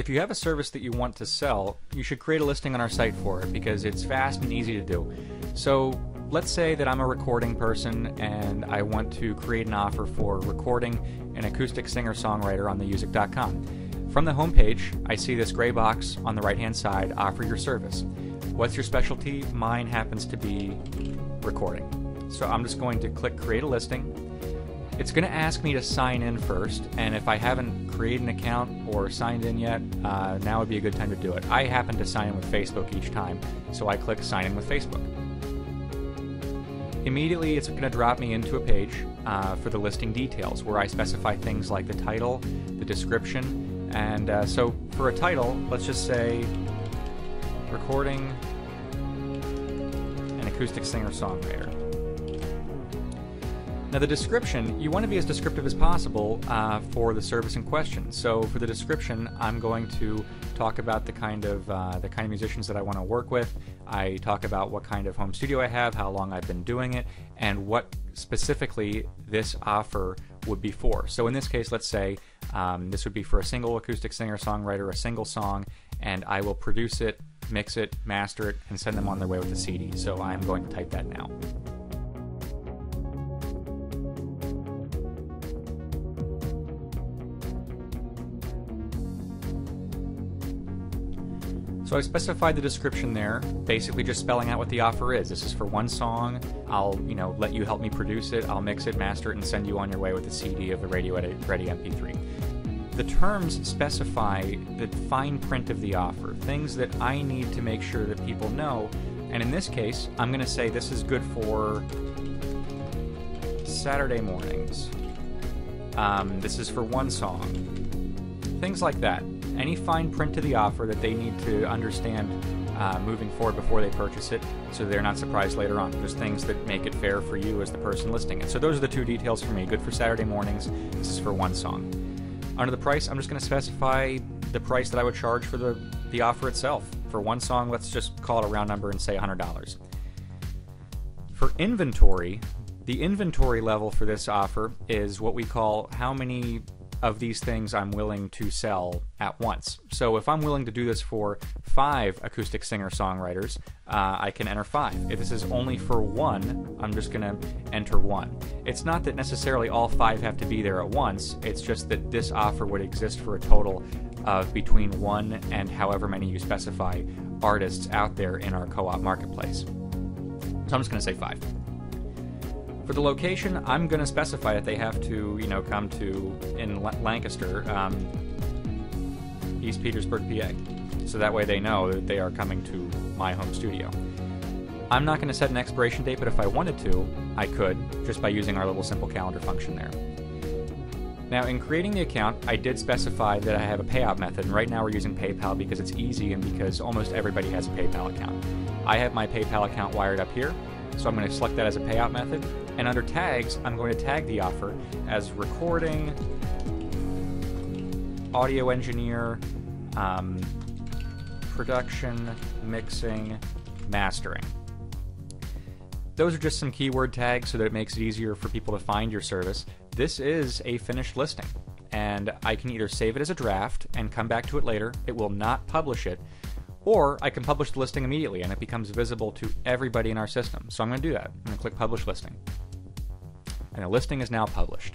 If you have a service that you want to sell, you should create a listing on our site for it because it's fast and easy to do. So let's say that I'm a recording person and I want to create an offer for recording an acoustic singer-songwriter on themusic.com. From the homepage, I see this gray box on the right-hand side, offer your service. What's your specialty? Mine happens to be recording. So I'm just going to click create a listing. It's going to ask me to sign in first, and if I haven't created an account or signed in yet, now would be a good time to do it. I happen to sign in with Facebook each time, so I click sign in with Facebook. Immediately it's going to drop me into a page for the listing details where I specify things like the title, the description, and so for a title, let's just say recording an acoustic singer-songwriter. Now the description, you want to be as descriptive as possible for the service in question. So for the description, I'm going to talk about the kind of musicians that I want to work with. I talk about what kind of home studio I have, how long I've been doing it, and what specifically this offer would be for. So in this case, let's say this would be for a single acoustic singer-songwriter, a single song, and I will produce it, mix it, master it, and send them on their way with a CD. So I'm going to type that now. So I specified the description there, basically just spelling out what the offer is. This is for one song. I'll, let you help me produce it. I'll mix it, master it, and send you on your way with a CD of the Radio Ready MP3. The terms specify the fine print of the offer, things that I need to make sure that people know. And in this case, I'm going to say this is good for Saturday mornings. This is for one song. Things like that. Any fine print to the offer that they need to understand moving forward before they purchase it, so they're not surprised later on. There's things that make it fair for you as the person listing it. So those are the two details for me. Good for Saturday mornings. This is for one song. Under the price, I'm just going to specify the price that I would charge for the offer itself. For one song, let's just call it a round number and say $100. For inventory, the inventory level for this offer is what we call how many of these things I'm willing to sell at once. So if I'm willing to do this for 5 acoustic singer-songwriters, I can enter 5. If this is only for one, I'm just going to enter 1. It's not that necessarily all 5 have to be there at once, it's just that this offer would exist for a total of between 1 and however many you specify artists out there in our co-op marketplace. So I'm just going to say 5. For the location, I'm going to specify that they have to, come to, in Lancaster, East Petersburg, PA. So that way they know that they are coming to my home studio. I'm not going to set an expiration date, but if I wanted to, I could, just by using our little simple calendar function there. Now, in creating the account, I did specify that I have a payout method, and right now we're using PayPal because it's easy and because almost everybody has a PayPal account. I have my PayPal account wired up here, so I'm going to select that as a payout method. And under tags, I'm going to tag the offer as recording, audio engineer, production, mixing, mastering. Those are just some keyword tags so that it makes it easier for people to find your service. This is a finished listing, and I can either save it as a draft and come back to it later. It will not publish it. Or I can publish the listing immediately and it becomes visible to everybody in our system. So I'm going to do that. I'm going to click Publish Listing. And the listing is now published.